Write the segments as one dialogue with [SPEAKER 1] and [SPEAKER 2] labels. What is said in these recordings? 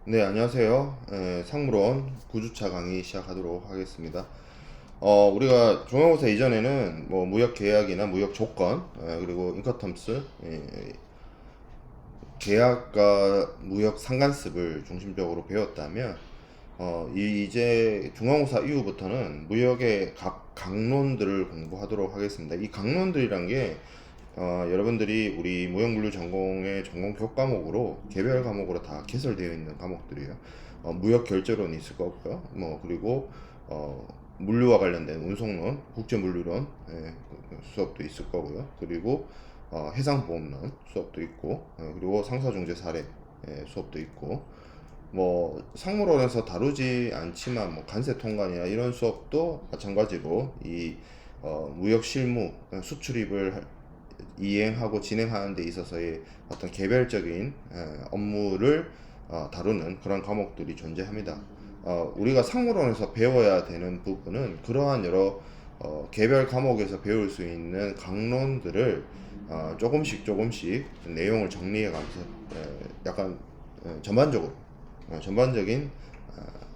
[SPEAKER 1] 네, 안녕하세요. 상무론 9주차 강의 시작하도록 하겠습니다. 우리가 중간고사 이전에는 뭐 무역 계약이나 무역 조건, 그리고 인커텀스, 계약과 무역 상관습을 중심적으로 배웠다면, 이제 중간고사 이후부터는 무역의 각 강론들을 공부하도록 하겠습니다. 이 강론들이란 게 여러분들이 우리 무역물류 전공의 전공 교과목으로 개별 과목으로 다 개설되어 있는 과목들이에요. 무역 결제론이 있을 거고요. 뭐 그리고 물류와 관련된 운송론, 국제물류론 수업도 있을 거고요. 그리고 해상보험론 수업도 있고, 그리고 상사중재 사례 수업도 있고, 뭐 상무론에서 다루지 않지만 뭐 관세 통관이나 이런 수업도 마찬가지로 이 무역 실무 수출입을 이행하고 진행하는 데 있어서의 어떤 개별적인 업무를 다루는 그런 과목들이 존재합니다. 우리가 상무론에서 배워야 되는 부분은 그러한 여러 개별 과목에서 배울 수 있는 강론들을 조금씩 내용을 정리해가면서 약간 전반적인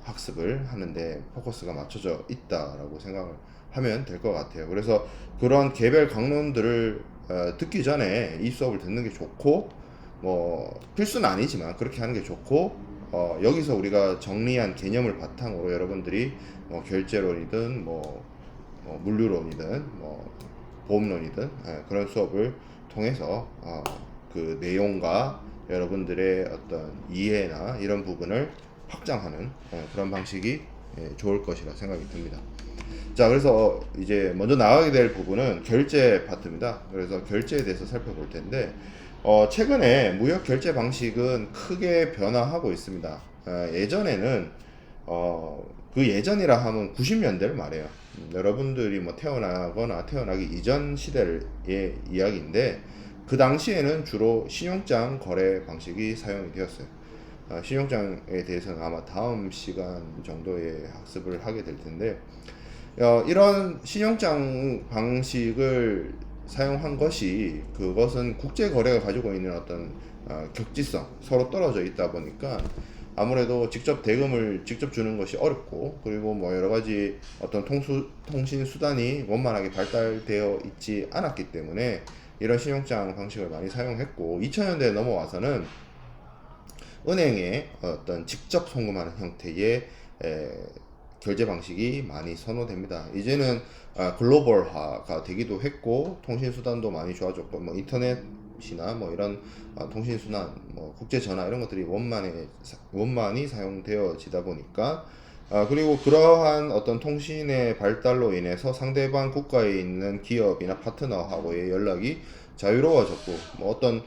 [SPEAKER 1] 학습을 하는데 포커스가 맞춰져 있다라고 생각을 하면 될 것 같아요. 그래서 그런 개별 강론들을 듣기 전에 이 수업을 듣는 게 좋고, 뭐 필수는 아니지만 그렇게 하는 게 좋고, 여기서 우리가 정리한 개념을 바탕으로 여러분들이 결제론이든 물류론이든 보험론이든 그런 수업을 통해서 그 내용과 여러분들의 어떤 이해나 이런 부분을 확장하는 그런 방식이 좋을 것이라 생각이 듭니다. 자, 그래서 이제 먼저 나가게 될 부분은 결제 파트입니다. 그래서 결제에 대해서 살펴볼 텐데, 최근에 무역 결제 방식은 크게 변화하고 있습니다. 예전에는 그 예전이라 하면 90년대를 말해요. 여러분들이 뭐 태어나거나 태어나기 이전 시대의 이야기인데, 그 당시에는 주로 신용장 거래 방식이 사용이 되었어요. 신용장에 대해서는 아마 다음 시간 정도에 학습을 하게 될 텐데, 이런 신용장 방식을 사용한 것이, 그것은 국제 거래가 가지고 있는 어떤 격지성, 서로 떨어져 있다 보니까 아무래도 직접 대금을 직접 주는 것이 어렵고, 그리고 뭐 여러 가지 어떤 통신 수단이 원만하게 발달되어 있지 않았기 때문에 이런 신용장 방식을 많이 사용했고, 2000년대에 넘어와서는 은행에 어떤 직접 송금하는 형태의 결제 방식이 많이 선호됩니다. 이제는 글로벌화가 되기도 했고, 통신 수단도 많이 좋아졌고, 뭐 인터넷이나 뭐 이런 통신 수단, 뭐 국제 전화 이런 것들이 원만히 사용되어지다 보니까, 그리고 그러한 어떤 통신의 발달로 인해서 상대방 국가에 있는 기업이나 파트너하고의 연락이 자유로워졌고, 뭐 어떤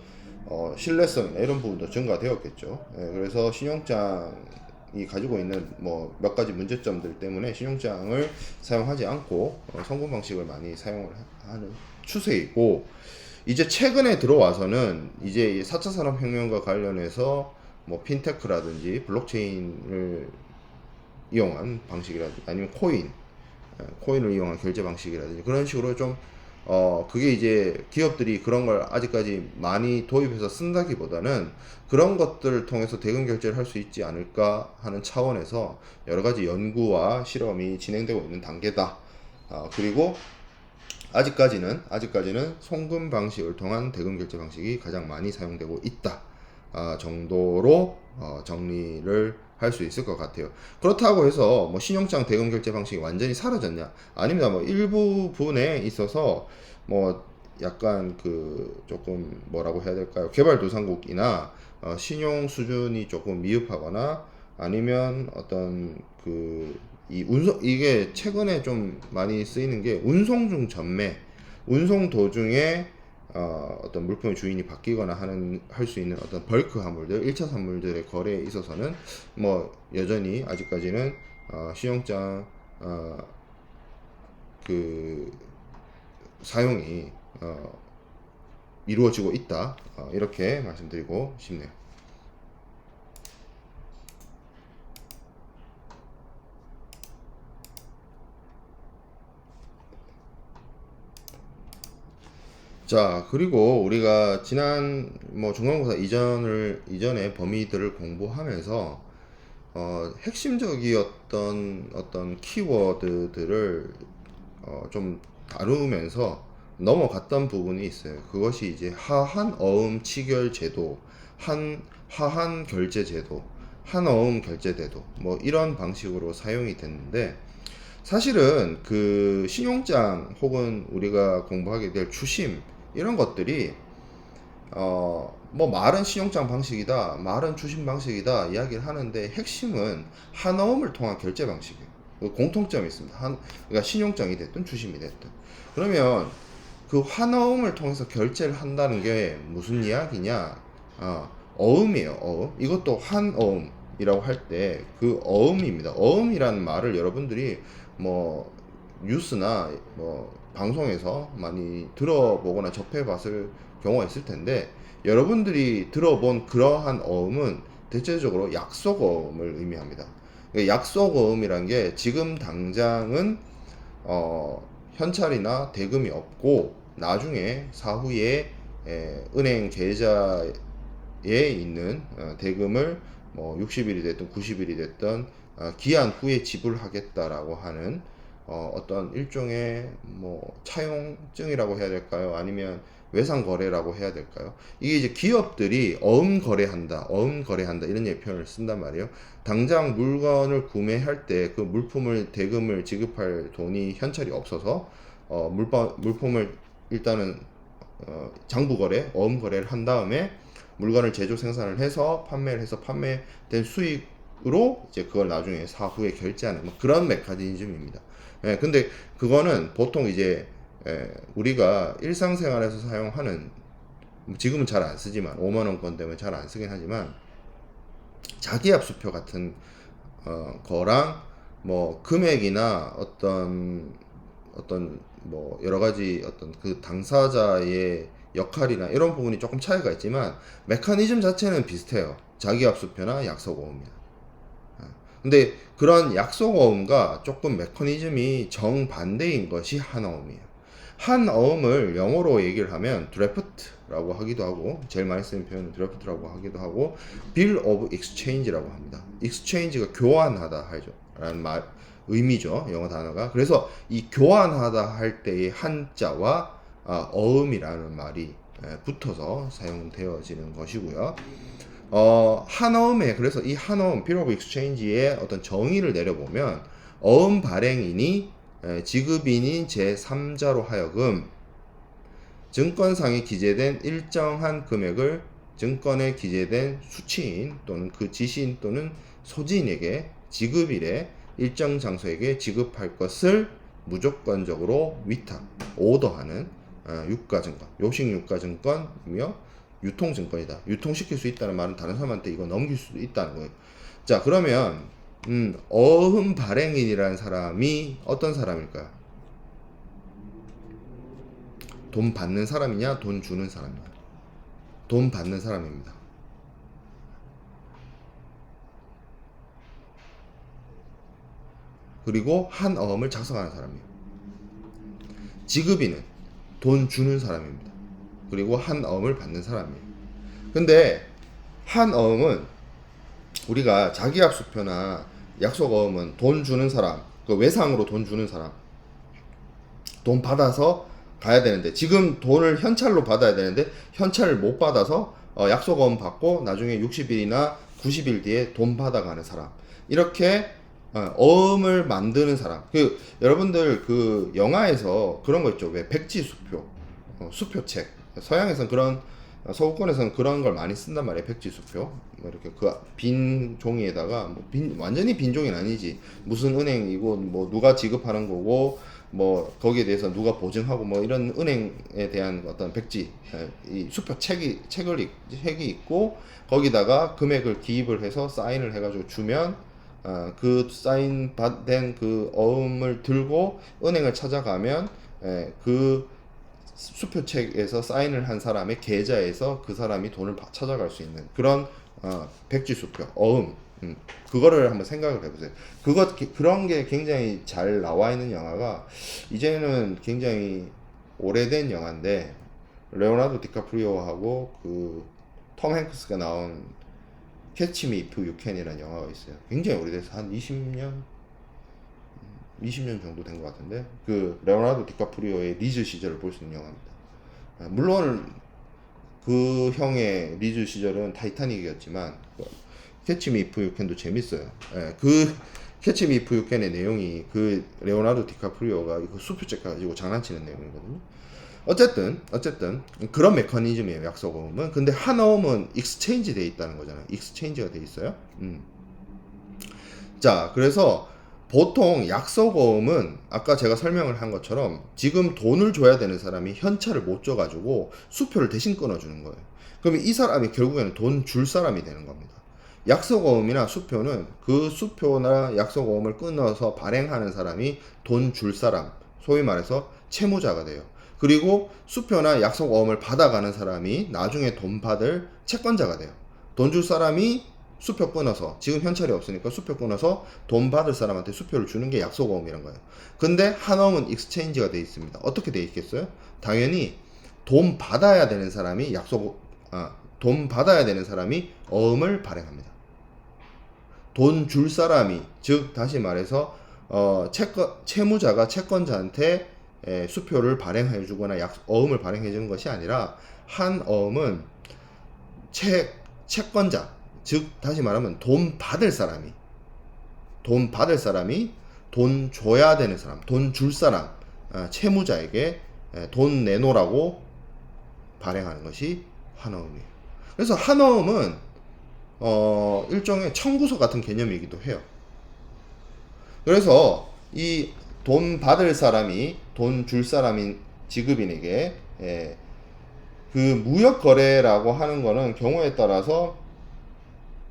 [SPEAKER 1] 신뢰성이나 이런 부분도 증가되었겠죠. 그래서 신용장이 가지고 있는 뭐 몇 가지 문제점들 때문에 신용장을 사용하지 않고 송금 방식을 많이 사용을 하는 추세이고, 이제 최근에 들어와서는 이제 4차 산업혁명과 관련해서 뭐 핀테크라든지 블록체인을 이용한 방식이라든지 아니면 코인을 이용한 결제 방식이라든지 그런 식으로 좀 그게 이제 기업들이 그런 걸 아직까지 많이 도입해서 쓴다기보다는 그런 것들을 통해서 대금 결제를 할 수 있지 않을까 하는 차원에서 여러 가지 연구와 실험이 진행되고 있는 단계다. 그리고 아직까지는 송금 방식을 통한 대금 결제 방식이 가장 많이 사용되고 있다. 정도로 정리를 할 수 있을 것 같아요. 그렇다고 해서 뭐 신용장 대금 결제 방식이 완전히 사라졌냐? 아닙니다. 뭐 일부분에 있어서 뭐 약간 그 조금 뭐라고 해야 될까요? 개발도상국이나 신용 수준이 조금 미흡하거나, 아니면 어떤 그 이 운송, 이게 최근에 좀 많이 쓰이는 게 운송 중 전매, 운송 도중에 어떤 물품의 주인이 바뀌거나 할 수 있는 어떤 벌크 화물들, 1차 산물들의 거래에 있어서는 뭐 여전히 아직까지는 신용장 그 사용이 이루어지고 있다. 이렇게 말씀드리고 싶네요. 자, 그리고 우리가 지난 뭐 중간고사 이전의 범위들을 공부하면서 핵심적이었던 어떤 키워드들을 좀 다루면서 넘어갔던 부분이 있어요. 그것이 이제 하한 어음 치결 제도, 하한 결제 제도, 한어음 결제 제도, 뭐 이런 방식으로 사용이 됐는데, 사실은 그 신용장 혹은 우리가 공부하게 될 추심 이런 것들이 뭐 말은 신용장 방식이다, 말은 추심 방식이다 이야기를 하는데, 핵심은 한어음을 통한 결제 방식이에요. 그 공통점이 있습니다. 그러니까 신용장이 됐든 추심이 됐든. 그러면 그 한어음을 통해서 결제를 한다는 게 무슨 이야기냐? 어음이에요. 어음. 이것도 한어음이라고 할 때 그 어음입니다. 어음이라는 말을 여러분들이 뭐 뉴스나 뭐 방송에서 많이 들어보거나 접해봤을 경우가 있을 텐데, 여러분들이 들어본 그러한 어음은 대체적으로 약속어음을 의미합니다. 약속어음이란 게 지금 당장은 현찰이나 대금이 없고 나중에 사후에 은행 계좌에 있는 대금을 뭐 60일이 됐든 90일이 됐든 기한 후에 지불하겠다라고 하는 어떤 일종의 뭐 차용증이라고 해야 될까요? 아니면 외상 거래라고 해야 될까요? 이게 이제 기업들이 어음 거래한다, 어음 거래한다 이런 표현을 쓴단 말이에요. 당장 물건을 구매할 때 그 물품을 대금을 지급할 돈이 현찰이 없어서 물품을 일단은 장부 거래, 어음 거래를 한 다음에 물건을 제조 생산을 해서 판매를 해서 판매된 수익으로 이제 그걸 나중에 사후에 결제하는 뭐 그런 메커니즘입니다. 근데 그거는 보통 이제 우리가 일상생활에서 사용하는, 지금은 잘 안 쓰지만 5만 원권 때문에 잘 안 쓰긴 하지만 자기압수표 같은 거랑 뭐 금액이나 어떤 뭐 여러 가지 어떤 그 당사자의 역할이나 이런 부분이 조금 차이가 있지만 메커니즘 자체는 비슷해요. 자기압수표나 약속어음이야. 근데 그런 약속어음과 조금 메커니즘이 정반대인 것이 한어음이에요. 한어음을 영어로 얘기를 하면 드래프트라고 하기도 하고, 제일 많이 쓰는 표현은 드래프트라고 하기도 하고, bill of exchange라고 합니다. exchange가 교환하다 하죠 라는 의미죠, 영어 단어가. 그래서 이 교환하다 할 때의 한자와 어음이라는 말이 붙어서 사용되어지는 것이고요. 한어음에, 그래서 이 한어음, Bill of Exchange의 어떤 정의를 내려보면, 어음 발행인이 지급인인 제3자로 하여금 증권상에 기재된 일정한 금액을 증권에 기재된 수취인 또는 그 지시인 또는 소지인에게 지급일에 일정 장소에게 지급할 것을 무조건적으로 위탁, 오더하는 유가증권, 요식 유가증권이며 유통증권이다. 유통시킬 수 있다는 말은 다른 사람한테 이거 넘길 수도 있다는 거예요. 자, 그러면 어흠 발행인이라는 사람이 어떤 사람일까요? 돈 받는 사람이냐, 돈 주는 사람이냐? 돈 받는 사람입니다. 그리고 한 어음을 작성하는 사람이에요. 지급인은 돈 주는 사람입니다. 그리고 한 어음을 받는 사람이에요. 근데 한 어음은 우리가 자기압수표나 약속어음은 돈 주는 사람, 그 외상으로 돈 주는 사람, 돈 받아서 가야 되는데, 지금 돈을 현찰로 받아야 되는데 현찰을 못 받아서 약속어음 받고 나중에 60일이나 90일 뒤에 돈 받아가는 사람, 이렇게 어음을 만드는 사람. 그 여러분들 그 영화에서 그런 거 있죠, 왜 백지수표, 수표책. 서양에서는 그런, 서구권에서는 그런 걸 많이 쓴단 말이에요. 백지수표, 뭐 이렇게 그 빈 종이에다가, 뭐 완전히 빈 종이는 아니지, 무슨 은행이고 뭐 누가 지급하는 거고 뭐 거기에 대해서 누가 보증하고 뭐 이런 은행에 대한 어떤 백지, 이 수표 책이 있고, 거기다가 금액을 기입을 해서 사인을 해가지고 주면 그 사인 받은 그 어음을 들고 은행을 찾아가면 그 수표책에서 사인을 한 사람의 계좌에서 그 사람이 돈을 찾아갈 수 있는 그런 백지수표, 어음. 그거를 한번 생각을 해보세요. 그런 게 굉장히 잘 나와 있는 영화가, 이제는 굉장히 오래된 영화인데, 레오나르도 디카프리오하고 그 톰 행크스가 나온 캐치 미 이프 유 캔이라는 영화가 있어요. 굉장히 오래돼서 한 20년 정도 된 것 같은데, 그 레오나르도 디카프리오의 리즈 시절을 볼 수 있는 영화입니다. 물론 그 형의 리즈 시절은 타이타닉이었지만 캐치 미 이프 유 캔도 재밌어요. 그 캐치 미 이프 유 캔의 내용이 그 레오나르도 디카프리오가 그 수표책 가지고 장난치는 내용이거든요. 어쨌든 그런 메커니즘이에요, 약속어음은. 근데 한어음은 익스체인지 돼 있다는 거잖아요. 익스체인지가 돼 있어요. 자, 그래서 보통 약속어음은 아까 제가 설명을 한 것처럼 지금 돈을 줘야 되는 사람이 현찰을 못 줘가지고 수표를 대신 끊어주는 거예요. 그러면 이 사람이 결국에는 돈 줄 사람이 되는 겁니다. 약속어음이나 수표는 그 수표나 약속어음을 끊어서 발행하는 사람이 돈 줄 사람, 소위 말해서 채무자가 돼요. 그리고 수표나 약속어음을 받아가는 사람이 나중에 돈 받을 채권자가 돼요. 돈 줄 사람이 수표 끊어서, 지금 현찰이 없으니까 수표 끊어서 돈 받을 사람한테 수표를 주는 게 약속어음이란 거예요. 근데 한어음은 익스체인지가 돼 있습니다. 어떻게 돼 있겠어요? 당연히 돈 받아야 되는 사람이 돈 받아야 되는 사람이 어음을 발행합니다. 돈 줄 사람이, 즉 다시 말해서 채무자가 채권자한테 수표를 발행해 주거나 어음을 발행해 주는 것이 아니라, 한 어음은 채권자, 즉 다시 말하면 돈 받을 사람이 돈 줘야 되는 사람, 돈 줄 사람, 채무자에게 돈 내놓으라고 발행하는 것이 한어음이에요. 그래서 한어음은 일종의 청구서 같은 개념이기도 해요. 그래서 이 돈 받을 사람이 돈 줄 사람인 지급인에게 그 무역 거래라고 하는 거는 경우에 따라서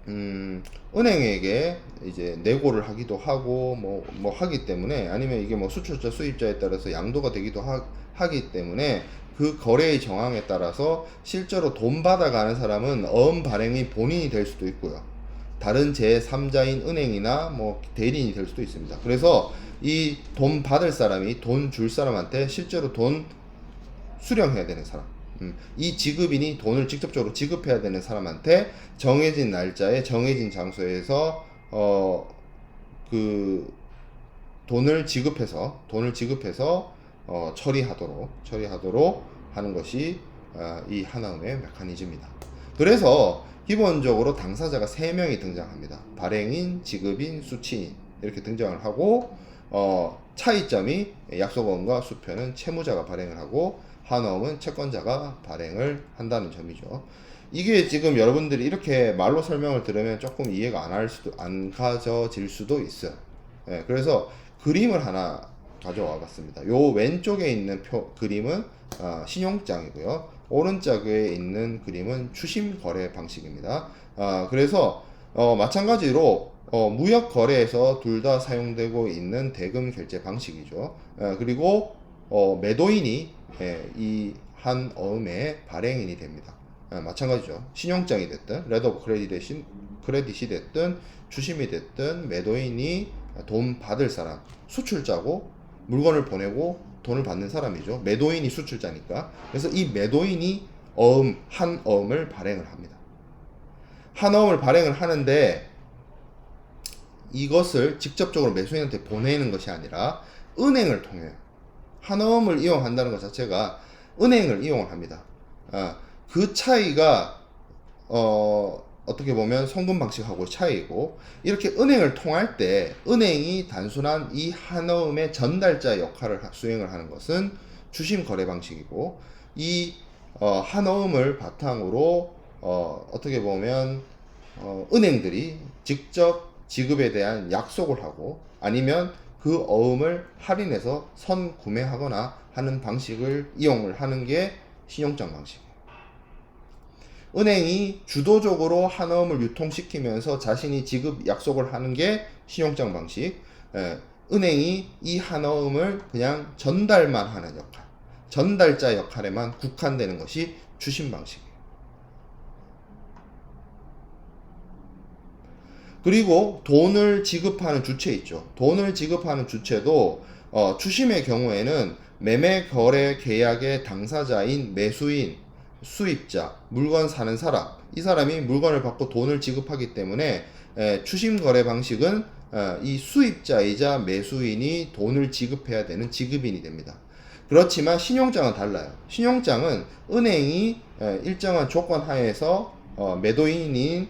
[SPEAKER 1] 은행에게 이제 내고를 하기도 하고 뭐 하기 때문에, 아니면 이게 뭐 수출자 수입자에 따라서 양도가 되기도 하기 때문에, 그 거래의 정황에 따라서 실제로 돈 받아가는 사람은 어음 발행이 본인이 될 수도 있고요, 다른 제3자인 은행이나 뭐 대리인이 될 수도 있습니다. 그래서 이 돈 받을 사람이 돈 줄 사람한테 실제로 돈 수령해야 되는 사람, 이 지급인이 돈을 직접적으로 지급해야 되는 사람한테 정해진 날짜에 정해진 장소에서 그 돈을 지급해서 처리하도록 하는 것이 이 한어음의 메커니즘이다. 그래서 기본적으로 당사자가 3명이 등장합니다. 발행인, 지급인, 수취인, 이렇게 등장을 하고, 차이점이 약속어음과 수표는 채무자가 발행을 하고 한어음은 채권자가 발행을 한다는 점이죠. 이게 지금 여러분들이 이렇게 말로 설명을 들으면 조금 이해가 안 가져질 수도 있어요. 그래서 그림을 하나 가져와 봤습니다. 요 왼쪽에 있는 그림은 신용장이고요, 오른쪽에 있는 그림은 추심 거래 방식입니다. 그래서 마찬가지로 무역 거래에서 둘 다 사용되고 있는 대금 결제 방식이죠. 그리고 매도인이 이 한 어음의 발행인이 됩니다. 마찬가지죠. 신용장이 됐든 레터 오브 크레딧이 됐든 추심이 됐든 매도인이 돈 받을 사람, 수출자고 물건을 보내고 돈을 받는 사람이죠. 매도인이 수출자니까. 그래서 이 매도인이 한 어음을 발행을 합니다. 한 어음을 발행을 하는데, 이것을 직접적으로 매수인한테 보내는 것이 아니라 은행을 통해요. 한어음을 이용한다는 것 자체가 은행을 이용을 합니다. 그 차이가 어떻게 보면 송금 방식하고 차이고, 이렇게 은행을 통할 때 은행이 단순한 이 한어음의 전달자 역할을 수행을 하는 것은 추심 거래 방식이고, 이 한어음을 바탕으로 어떻게 보면 은행들이 직접 지급에 대한 약속을 하고, 아니면 그 어음을 할인해서 선구매하거나 하는 방식을 이용을 하는 게 신용장 방식이에요. 은행이 주도적으로 한어음을 유통시키면서 자신이 지급 약속을 하는 게 신용장 방식. 은행이 이 한어음을 그냥 전달만 하는 역할, 전달자 역할에만 국한되는 것이 추심 방식이에요. 그리고 돈을 지급하는 주체 있죠. 돈을 지급하는 주체도 추심의 경우에는 매매 거래 계약의 당사자인 매수인, 수입자, 물건 사는 사람, 이 사람이 물건을 받고 돈을 지급하기 때문에 추심 거래 방식은 이 수입자이자 매수인이 돈을 지급해야 되는 지급인이 됩니다. 그렇지만 신용장은 달라요. 신용장은 은행이 일정한 조건 하에서 매도인인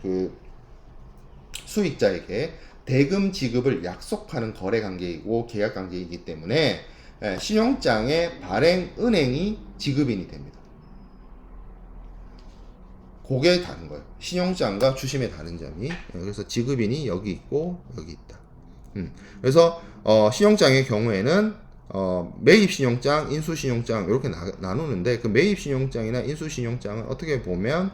[SPEAKER 1] 그 수익자에게 대금 지급을 약속하는 거래 관계이고 계약 관계이기 때문에 신용장의 발행 은행이 지급인이 됩니다. 그게 다른 거예요. 신용장과 추심의 다른 점이. 그래서 지급인이 여기 있고 여기 있다. 그래서 신용장의 경우에는 매입 신용장, 인수 신용장 이렇게 나누는데, 그 매입 신용장이나 인수 신용장은 어떻게 보면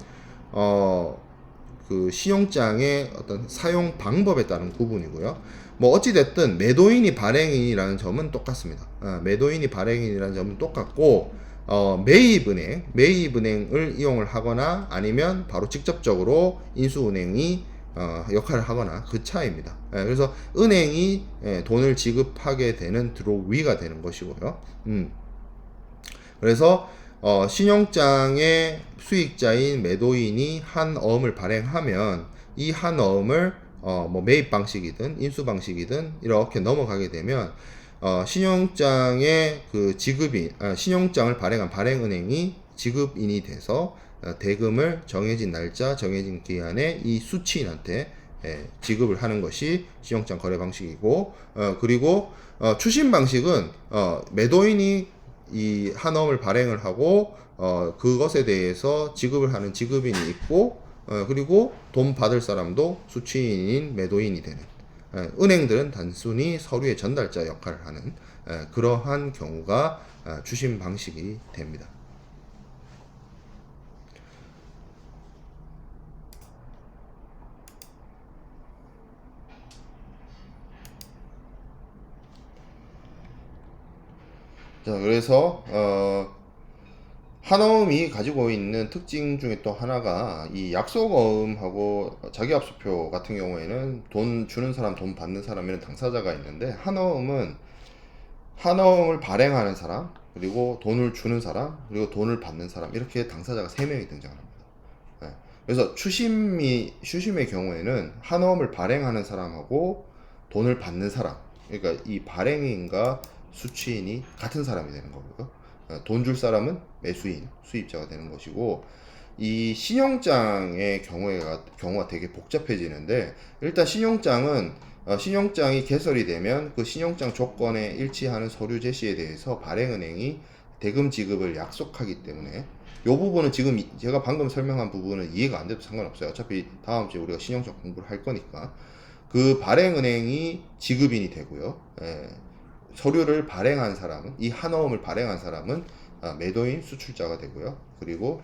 [SPEAKER 1] 그 신용장의 어떤 사용 방법에 따른 구분이고요. 뭐 어찌됐든 매도인이 발행인이라는 점은 똑같습니다. 매도인이 발행인이라는 점은 똑같고, 매입은행을 이용을 하거나 아니면 바로 직접적으로 인수은행이 역할을 하거나 그 차이입니다. 그래서 은행이 돈을 지급하게 되는 드로위가 되는 것이고요. 그래서 신용장의 수익자인 매도인이 한 어음을 발행하면 이 한 어음을 뭐 매입 방식이든 인수 방식이든 이렇게 넘어가게 되면 신용장의 그 지급인, 신용장을 발행한 발행은행이 지급인이 돼서 대금을 정해진 날짜, 정해진 기한에 이 수취인한테 지급을 하는 것이 신용장 거래 방식이고, 그리고 추심 방식은 매도인이 이 한엄을 발행을 하고 그것에 대해서 지급을 하는 지급인이 있고, 그리고 돈 받을 사람도 수취인인 매도인이 되는, 은행들은 단순히 서류의 전달자 역할을 하는 그러한 경우가 추심 방식이 됩니다. 자, 그래서 한어음이 가지고 있는 특징 중에 또 하나가 이 약속어음하고 자기압수표 같은 경우에는 돈 주는 사람, 돈 받는 사람에는 당사자가 있는데, 한어음은 한어음을 발행하는 사람, 그리고 돈을 주는 사람, 그리고 돈을 받는 사람, 이렇게 당사자가 3명이 등장합니다. 그래서 추심의 경우에는 한어음을 발행하는 사람하고 돈을 받는 사람, 그러니까 이 발행인과 수취인이 같은 사람이 되는 거고요. 돈 줄 사람은 매수인, 수입자가 되는 것이고, 이 신용장의 경우가 되게 복잡해지는데, 일단 신용장이 개설이 되면 그 신용장 조건에 일치하는 서류 제시에 대해서 발행은행이 대금 지급을 약속하기 때문에, 이 부분은 지금 제가 방금 설명한 부분은 이해가 안 돼도 상관없어요. 어차피 다음 주에 우리가 신용장 공부를 할 거니까. 그 발행은행이 지급인이 되고요. 서류를 발행한 사람은, 이 한어음을 발행한 사람은 매도인, 수출자가 되고요. 그리고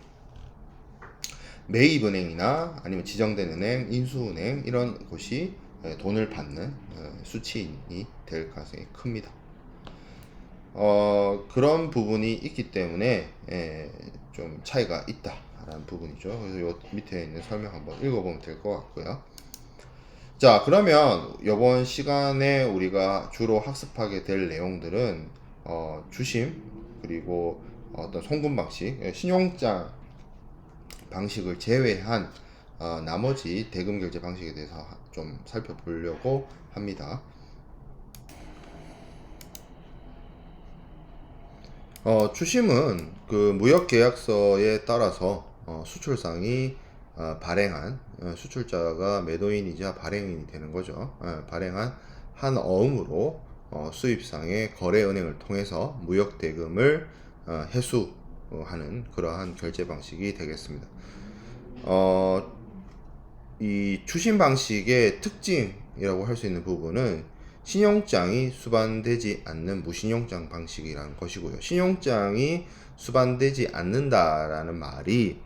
[SPEAKER 1] 매입은행이나 아니면 지정된 은행, 인수은행 이런 곳이 돈을 받는 수취인이 될 가능성이 큽니다. 그런 부분이 있기 때문에 좀 차이가 있다라는 부분이죠. 그래서 요 밑에 있는 설명 한번 읽어보면 될 것 같고요. 자, 그러면 이번 시간에 우리가 주로 학습하게 될 내용들은 주심, 그리고 어떤 송금 방식, 신용장 방식을 제외한 나머지 대금 결제 방식에 대해서 좀 살펴보려고 합니다. 추심은 그 무역계약서에 따라서 수출상이 발행한, 수출자가 매도인이자 발행인이 되는 거죠. 발행한 한 어음으로 수입상의 거래은행을 통해서 무역대금을 회수하는 그러한 결제 방식이 되겠습니다. 이 추심 방식의 특징이라고 할 수 있는 부분은 신용장이 수반되지 않는 무신용장 방식이라는 것이고요. 신용장이 수반되지 않는다라는 말이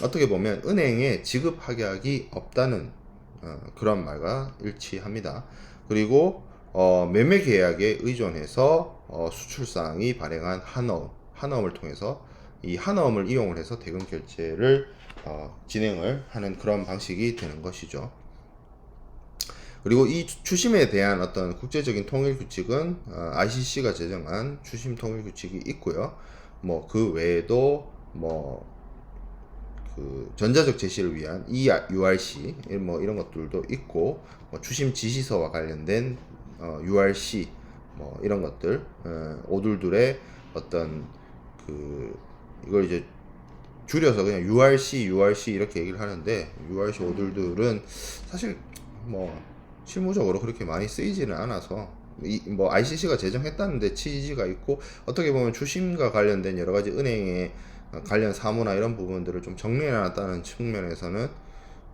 [SPEAKER 1] 어떻게 보면 은행에 지급하격이 없다는 그런 말과 일치합니다. 그리고 매매 계약에 의존해서 수출상이 발행한 한어음을 통해서 이 한어음을 이용을 해서 대금 결제를 진행을 하는 그런 방식이 되는 것이죠. 그리고 이 추심에 대한 어떤 국제적인 통일 규칙은 ICC가 제정한 추심 통일 규칙이 있고요. 뭐 그 외에도 뭐 그 전자적 제시를 위한 URC 뭐 이런 것들도 있고, 뭐 추심 지시서와 관련된 URC 뭐 이런 것들, 오둘둘의 어떤 그 이걸 이제 줄여서 그냥 URC 이렇게 얘기를 하는데, URC 오둘둘은 사실 뭐 실무적으로 그렇게 많이 쓰이지는 않아서, 뭐 ICC가 제정했다는데 취지가 있고, 어떻게 보면 추심과 관련된 여러 가지 은행의 관련 사무나 이런 부분들을 좀 정리해놨다는 측면에서는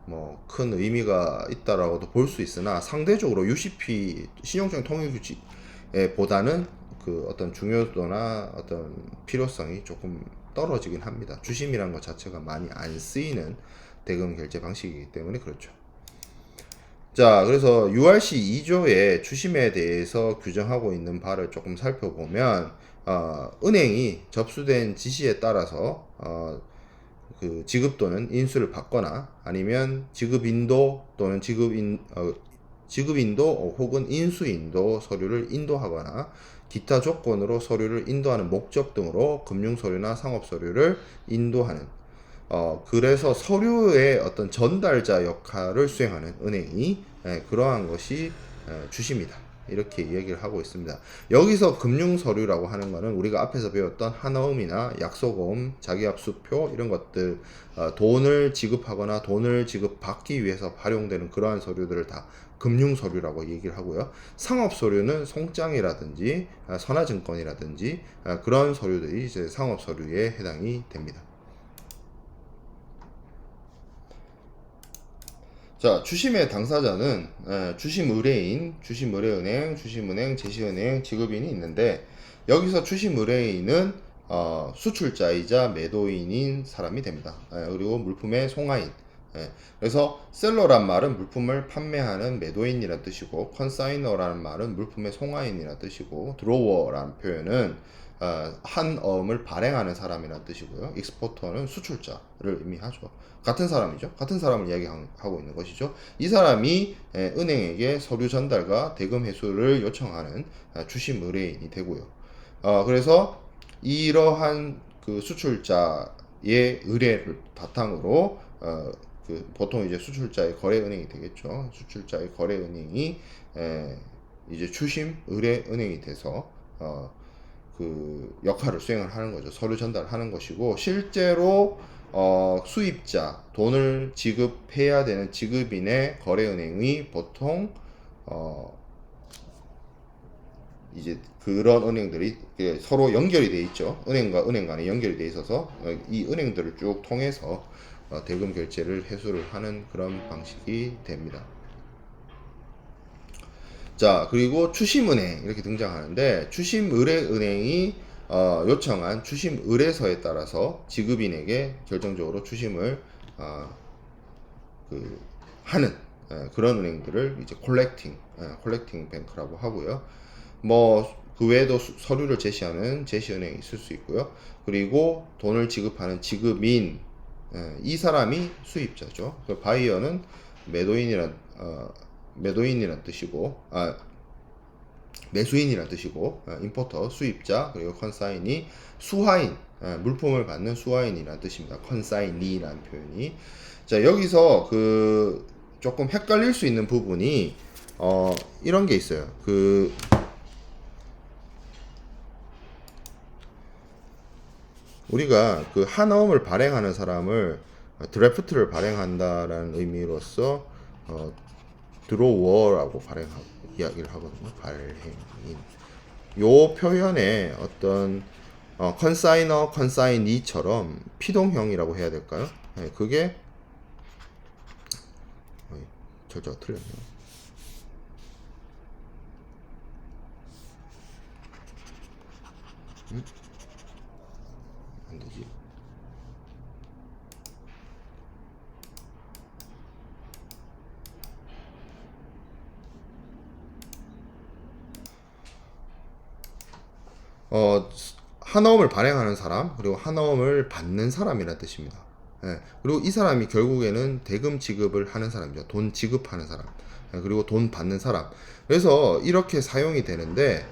[SPEAKER 1] 뭐 큰 의미가 있다라고도 볼 수 있으나, 상대적으로 UCP 신용정 통일 규칙 보다는 그 어떤 중요도나 어떤 필요성이 조금 떨어지긴 합니다. 주심이라는 것 자체가 많이 안 쓰이는 대금 결제 방식이기 때문에 그렇죠. 자, 그래서 URC 2조의 주심에 대해서 규정하고 있는 바를 조금 살펴보면, 은행이 접수된 지시에 따라서 그 지급 또는 인수를 받거나, 아니면 지급인도 또는 지급인도 혹은 인수인도 서류를 인도하거나, 기타 조건으로 서류를 인도하는 목적 등으로 금융서류나 상업서류를 인도하는, 그래서 서류의 어떤 전달자 역할을 수행하는 은행이, 그러한 것이 주심이다, 이렇게 얘기를 하고 있습니다. 여기서 금융서류라고 하는 거는 우리가 앞에서 배웠던 한어음이나 약속어음, 자기압수표 이런 것들, 돈을 지급하거나 돈을 지급받기 위해서 활용되는 그러한 서류들을 다 금융서류라고 얘기를 하고요. 상업서류는 송장이라든지 선화증권이라든지 그런 서류들이 이제 상업서류에 해당이 됩니다. 자, 주심의 당사자는 주심의뢰인, 주심의뢰은행, 주심은행, 제시은행, 지급인이 있는데, 여기서 주심의뢰인은 수출자이자 매도인인 사람이 됩니다. 그리고 물품의 송화인. 그래서 셀러란 말은 물품을 판매하는 매도인이라는 뜻이고, 컨사이너라는 말은 물품의 송화인이라는 뜻이고, 드로워라는 표현은 한 어음을 발행하는 사람이라는 뜻이고요. 익스포터는 수출자를 의미하죠. 같은 사람이죠. 같은 사람을 이야기하고 있는 것이죠. 이 사람이 은행에게 서류 전달과 대금 회수를 요청하는 주심 의뢰인이 되고요. 그래서 이러한 그 수출자의 의뢰를 바탕으로 그 보통 이제 수출자의 거래은행이 되겠죠. 수출자의 거래은행이 이제 주심 의뢰은행이 돼서 그 역할을 수행을 하는 거죠. 서류 전달하는 것이고, 실제로 수입자, 돈을 지급해야 되는 지급인의 거래은행이 보통 이제 그런 은행들이 서로 연결이 돼 있죠. 은행과 은행 간에 연결이 돼 있어서 이 은행들을 쭉 통해서 대금 결제를 회수를 하는 그런 방식이 됩니다. 자, 그리고 추심은행 이렇게 등장하는데, 추심의뢰은행이 요청한 추심의뢰서에 따라서 지급인에게 결정적으로 추심을 그 하는 그런 은행들을 이제 콜렉팅 뱅크라고 하고요. 뭐 그 외에도 서류를 제시하는 제시은행이 있을 수 있고요. 그리고 돈을 지급하는 지급인, 이 사람이 수입자죠. 그 바이어는 매도인이란 뜻이고, 매수인이란 뜻이고, 임포터 수입자, 그리고 컨사인이 수화인, 물품을 받는 수화인이란 뜻입니다. 컨사인이라는 표현이. 자, 여기서 그 조금 헷갈릴 수 있는 부분이 이런 게 있어요. 그 우리가 그 한어음을 발행하는 사람을 드래프트를 발행한다라는 의미로서 드로워라고 이야기를 하거든요. 발행인. 요 표현에 어떤 컨사이너, 컨사이니처럼 피동형이라고 해야 될까요? 그게 절차가 틀렸네요. 안 되지. 한어음을 발행하는 사람, 그리고 한어음을 받는 사람이라는 뜻입니다. 그리고 이 사람이 결국에는 대금 지급을 하는 사람이죠. 돈 지급하는 사람, 그리고 돈 받는 사람. 그래서 이렇게 사용이 되는데,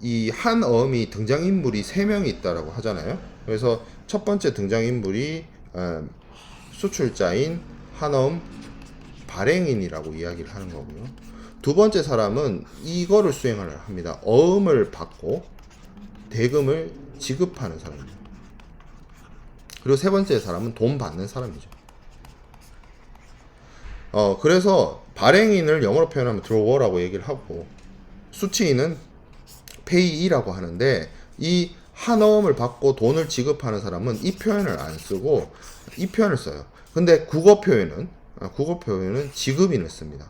[SPEAKER 1] 이 한어음이 등장인물이 3명이 있다라고 하잖아요. 그래서 첫 번째 등장인물이 수출자인 한어음 발행인이라고 이야기를 하는 거고요. 두 번째 사람은 이거를 수행을 합니다. 어음을 받고 대금을 지급하는 사람입니다. 그리고 세 번째 사람은 돈 받는 사람이죠. 그래서 발행인을 영어로 표현하면 drawer라고 얘기를 하고, 수취인은 pay라고 하는데, 이 한어음을 받고 돈을 지급하는 사람은 이 표현을 안 쓰고 이 표현을 써요. 근데 국어 표현은 지급인을 씁니다.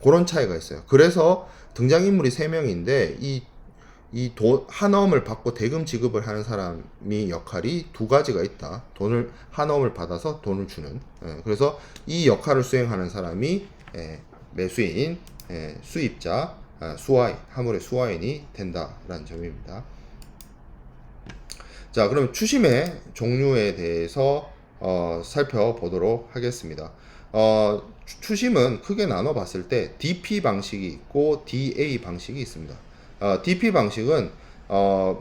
[SPEAKER 1] 그런 차이가 있어요. 그래서 등장인물이 3명인데 한어음을 받고 대금 지급을 하는 사람이 역할이 두 가지가 있다. 한어음을 받아서 돈을 주는. 그래서 이 역할을 수행하는 사람이 매수인, 수입자, 수화인, 하물의 수화인이 된다라는 점입니다. 자, 그럼 추심의 종류에 대해서 살펴보도록 하겠습니다. 추심은 크게 나눠 봤을 때 DP 방식이 있고 DA 방식이 있습니다. DP 방식은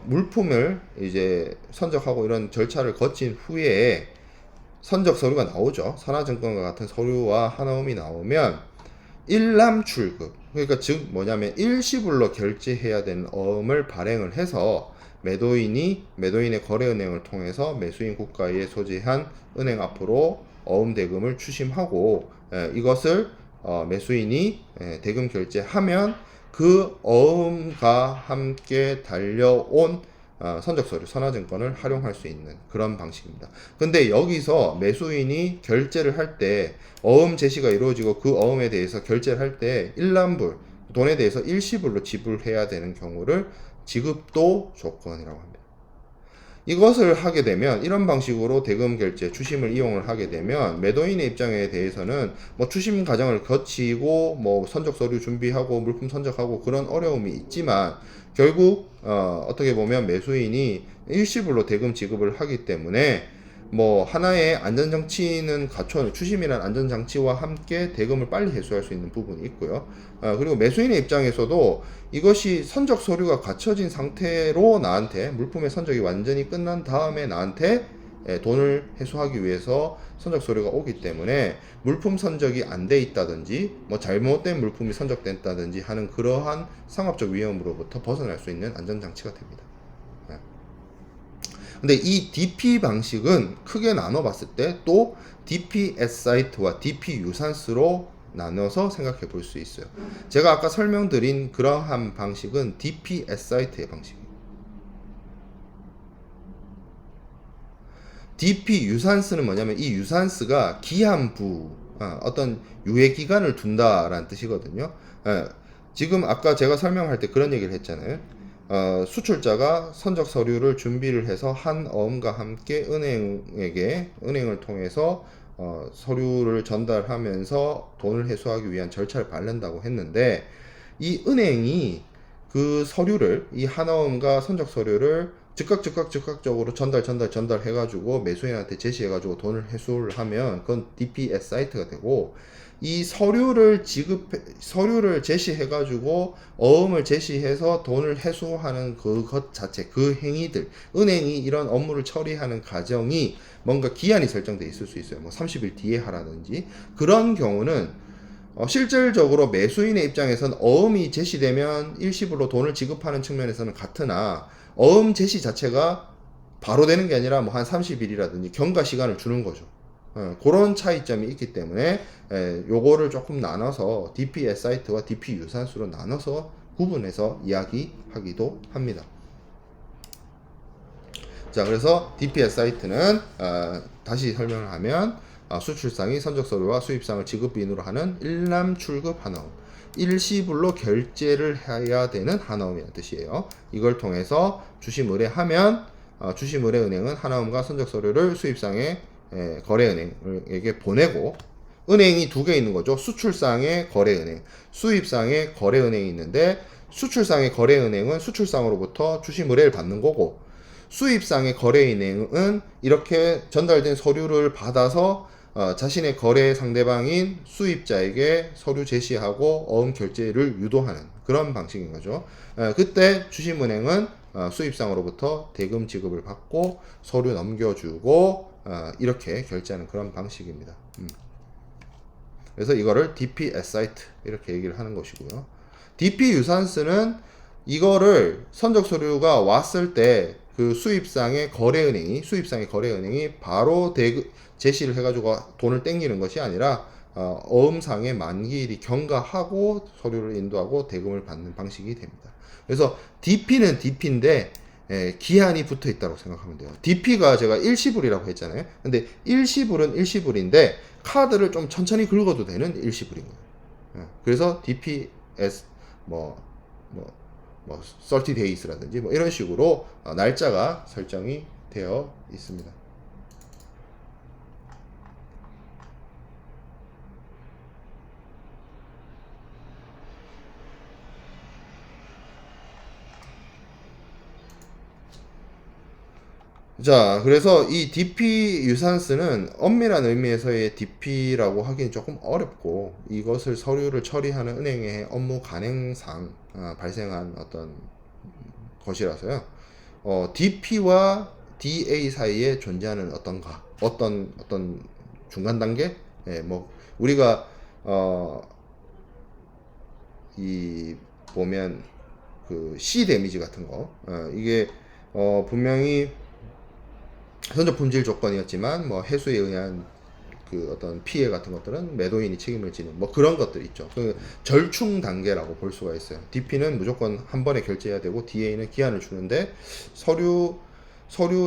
[SPEAKER 1] 물품을 이제 선적하고 이런 절차를 거친 후에 선적 서류가 나오죠. 선화증권과 같은 서류와 한어음이 나오면 일람 출급, 그러니까 즉 뭐냐면 일시불로 결제해야 되는 어음을 발행을 해서 매도인의 거래은행을 통해서 매수인 국가에 소재한 은행 앞으로 어음 대금을 추심하고, 이것을 매수인이 대금 결제하면 그 어음과 함께 달려온 선적서류, 선화증권을 활용할 수 있는 그런 방식입니다. 근데 여기서 매수인이 결제를 할 때 어음 제시가 이루어지고 그 어음에 대해서 결제를 할 때 일람불, 돈에 대해서 일시불로 지불해야 되는 경우를 지급도 조건이라고 합니다. 이것을 하게 되면, 이런 방식으로 대금 결제, 추심을 이용을 하게 되면 매도인의 입장에 대해서는 뭐 추심 과정을 거치고 뭐 선적 서류 준비하고 물품 선적하고 그런 어려움이 있지만, 결국 어떻게 보면 매수인이 일시불로 대금 지급을 하기 때문에 뭐 하나의 안전장치는 갖춰, 추심이라는 안전장치와 함께 대금을 빨리 회수할 수 있는 부분이 있고요. 그리고 매수인의 입장에서도 이것이 선적 서류가 갖춰진 상태로 나한테, 물품의 선적이 완전히 끝난 다음에 나한테 돈을 회수하기 위해서 선적 서류가 오기 때문에 물품 선적이 안 돼 있다든지 뭐 잘못된 물품이 선적됐다든지 하는 그러한 상업적 위험으로부터 벗어날 수 있는 안전장치가 됩니다. 근데 이 DP 방식은 크게 나눠 봤을 때 또 DP 앳사이트와 DP 유산스로 나눠서 생각해 볼 수 있어요. 제가 아까 설명드린 그러한 방식은 DP 앳사이트의 방식이에요. DP 유산스는 뭐냐면, 이 유산스가 기한부, 어떤 유예 기간을 둔다라는 뜻이거든요. 지금 아까 제가 설명할 때 그런 얘기를 했잖아요. 수출자가 선적 서류를 준비를 해서 한어음과 함께 은행을 통해서 서류를 전달하면서 돈을 회수하기 위한 절차를 밟는다고 했는데, 이 은행이 그 서류를, 이 한어음과 선적 서류를 즉각적으로 전달해가지고 매수인한테 제시해가지고 돈을 회수를 하면 그건 DPS 사이트가 되고, 이 서류를 제시해가지고 어음을 제시해서 돈을 회수하는 그것 자체, 그 행위들, 은행이 이런 업무를 처리하는 과정이 뭔가 기한이 설정돼 있을 수 있어요. 뭐 30일 뒤에 하라든지. 그런 경우는 실질적으로 매수인의 입장에서는 어음이 제시되면 일시불로 돈을 지급하는 측면에서는 같으나, 어음 제시 자체가 바로 되는 게 아니라 뭐 한 30일이라든지 경과 시간을 주는 거죠. 그런 차이점이 있기 때문에 요거를 조금 나눠서 DP 사이트와 DP 유산수로 나눠서 구분해서 이야기하기도 합니다. 자, 그래서 DP 사이트는 다시 설명을 하면 수출상이 선적서류와 수입상을 지급인으로 하는 일람 출급 한어음, 일시불로 결제를 해야 되는 한어음이라는 뜻이에요. 이걸 통해서 주심 의뢰하면 주심 의뢰은행은 한어음과 선적서류를 수입상의 거래은행에게 보내고, 은행이 두 개 있는 거죠. 수출상의 거래은행, 수입상의 거래은행이 있는데, 수출상의 거래은행은 수출상으로부터 주심 의뢰를 받는 거고, 수입상의 거래은행은 이렇게 전달된 서류를 받아서 자신의 거래 상대방인 수입자에게 서류 제시하고 어음 결제를 유도하는 그런 방식인 거죠. 그때 주심은행은 수입상으로부터 대금 지급을 받고 서류 넘겨주고 이렇게 결제하는 그런 방식입니다. 그래서 이거를 DP Asite 이렇게 얘기를 하는 것이고요. DP 유산스는 이거를 선적 서류가 왔을 때 그 수입상의 거래은행이 바로 제시를 해가지고 돈을 땡기는 것이 아니라 어음상의 만기일이 경과하고 서류를 인도하고 대금을 받는 방식이 됩니다. 그래서 DP는 DP인데 기한이 붙어 있다고 생각하면 돼요. DP가 제가 일시불이라고 했잖아요. 근데 일시불은 일시불인데 카드를 좀 천천히 긁어도 되는 일시불인 거예요. 그래서 DPS 30 days라든지 이런 식으로 날짜가 설정이 되어 있습니다. 자, 그래서 이 DP 유산스는 엄밀한 의미에서의 DP라고 하기는 조금 어렵고, 이것을 서류를 처리하는 은행의 업무 간행상 발생한 어떤 것이라서요. DP와 DA 사이에 존재하는 어떤 중간 단계? 우리가 이 보면 그 C 데미지 같은 거, 이게 분명히 선적 품질 조건이었지만 해수에 의한 그 어떤 피해 같은 것들은 매도인이 책임을 지는 그런 것들 있죠. 그 절충 단계라고 볼 수가 있어요. DP는 무조건 한 번에 결제해야 되고 DA는 기한을 주는데 서류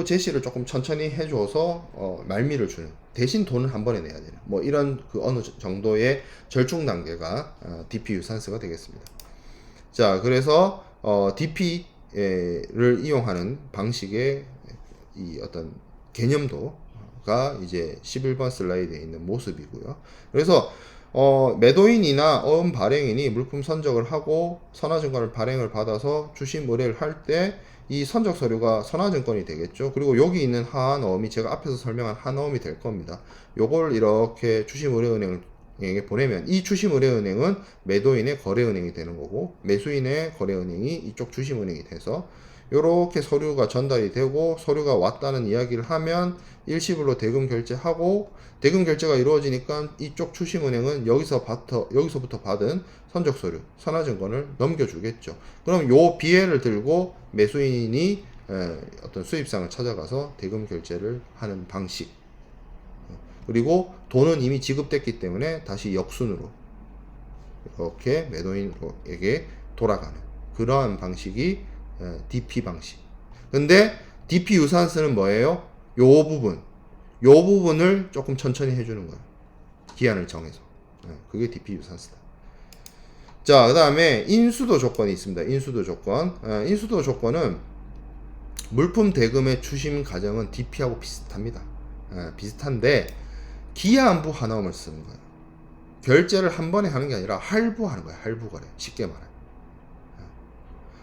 [SPEAKER 1] 제시를 조금 천천히 해줘서 말미를 주는, 대신 돈을 한 번에 내야 되는 이런 그 어느 정도의 절충 단계가 DP 유산스가 되겠습니다. 자, 그래서 DP를 이용하는 방식의 이 어떤 개념도가 이제 11번 슬라이드에 있는 모습이고요. 그래서 매도인이나 어음 발행인이 물품 선적을 하고 선화증권을 발행을 받아서 주식 의뢰를 할 때 이 선적 서류가 선화증권이 되겠죠. 그리고 여기 있는 하한 어음이 제가 앞에서 설명한 한 어음이 될 겁니다. 요걸 이렇게 주식의뢰은행에 보내면 이 주식의뢰은행은 매도인의 거래은행이 되는 거고, 매수인의 거래은행이 이쪽 주식은행이 돼서 요렇게 서류가 전달이 되고, 서류가 왔다는 이야기를 하면 일시불로 대금 결제하고, 대금 결제가 이루어지니까 이쪽 주식은행은 여기서부터 받은 선적 서류, 선화증권을 넘겨주겠죠. 그럼 요 비회를 들고 매수인이 어떤 수입상을 찾아가서 대금 결제를 하는 방식. 그리고 돈은 이미 지급됐기 때문에 다시 역순으로 이렇게 매도인에게 돌아가는 그러한 방식이 DP 방식. 근데 DP 유산스는 뭐예요? 요 부분을 조금 천천히 해주는 거예요. 기한을 정해서. 그게 DP 유산스다. 자, 그 다음에 인수도 조건이 있습니다. 인수도 조건은 물품 대금의 추심 과정은 DP하고 비슷합니다. 비슷한데 기한부 하나음을 쓰는 거예요. 결제를 한 번에 하는 게 아니라 할부하는 거예요. 할부 거래. 쉽게 말해.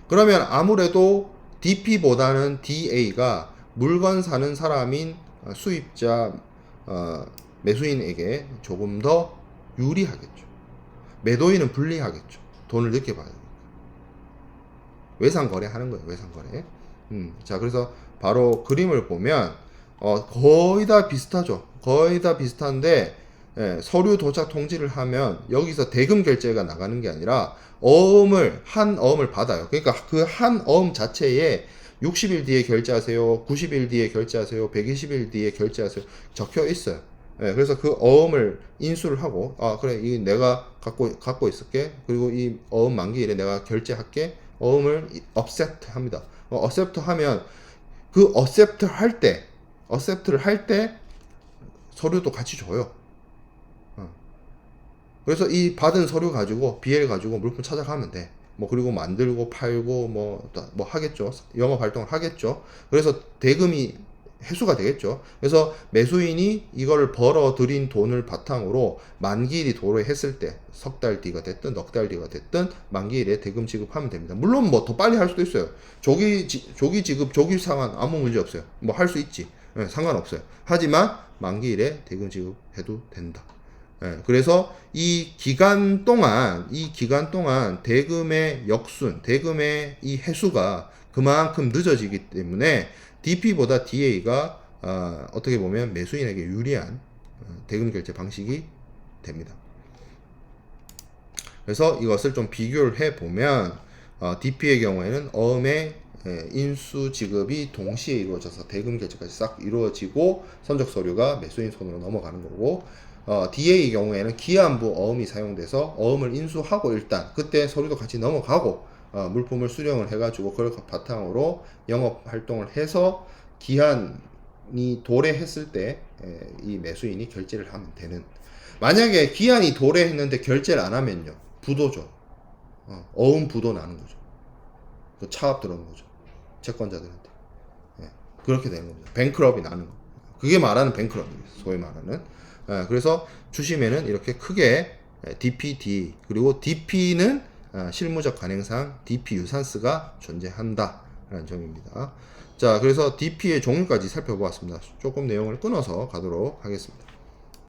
[SPEAKER 1] 그러면 아무래도 DP보다는 DA가 물건 사는 사람인 수입자 매수인에게 조금 더 유리하겠죠. 매도인은 불리하겠죠. 돈을 늦게 받으니까. 외상거래 하는 거예요. 외상거래. 자, 그래서 바로 그림을 보면 거의 다 비슷하죠. 거의 다 비슷한데 서류 도착 통지를 하면 여기서 대금 결제가 나가는 게 아니라 한 어음을 받아요. 그러니까 그 한 어음 자체에 60일 뒤에 결제하세요, 90일 뒤에 결제하세요, 120일 뒤에 결제하세요 적혀 있어요. 그래서 그 어음을 인수를 하고, 그래, 이 내가 갖고 있을게. 그리고 이 어음 만기일에 내가 결제할게. 어음을 accept 합니다. accept 하면 그 accept를 할 때 서류도 같이 줘요. 그래서 이 받은 서류 가지고 BL 가지고 물품 찾아가면 돼. 그리고 만들고 팔고 하겠죠. 영업 활동을 하겠죠. 그래서 대금이 회수가 되겠죠. 그래서 매수인이 이거를 벌어들인 돈을 바탕으로 만기일이 도래했을 때 석 달 뒤가 됐든 넉 달 뒤가 됐든 만기일에 대금 지급하면 됩니다. 물론 더 빨리 할 수도 있어요. 조기 지급, 조기 상환 아무 문제 없어요. 할 수 있지. 상관없어요. 하지만 만기일에 대금 지급해도 된다. 그래서 이 기간 동안 대금의 역순, 대금의 이 해수가 그만큼 늦어지기 때문에 DP보다 DA가 어떻게 보면 매수인에게 유리한 대금 결제 방식이 됩니다. 그래서 이것을 좀 비교를 해 보면 DP의 경우에는 어음의 인수 지급이 동시에 이루어져서 대금 결제까지 싹 이루어지고 선적 서류가 매수인 손으로 넘어가는 거고, DA의 경우에는 기한부 어음이 사용돼서 어음을 인수하고 일단 그때 서류도 같이 넘어가고 물품을 수령을 해가지고 그걸 바탕으로 영업 활동을 해서 기한이 도래했을 때 이 매수인이 결제를 하면 되는. 만약에 기한이 도래했는데 결제를 안 하면요, 부도죠. 어음 부도 나는 거죠. 그 차압 들어오는 거죠, 채권자들한테. 그렇게 되는 겁니다. 뱅크럽이 나는 거. 그게 말하는 뱅크럽입니다. 소위 말하는. 그래서 주심에는 이렇게 크게 DPD 그리고 DP는 실무적 관행상 DP 유산스가 존재한다 라는 점입니다. 자, 그래서 DP의 종류까지 살펴보았습니다. 조금 내용을 끊어서 가도록 하겠습니다.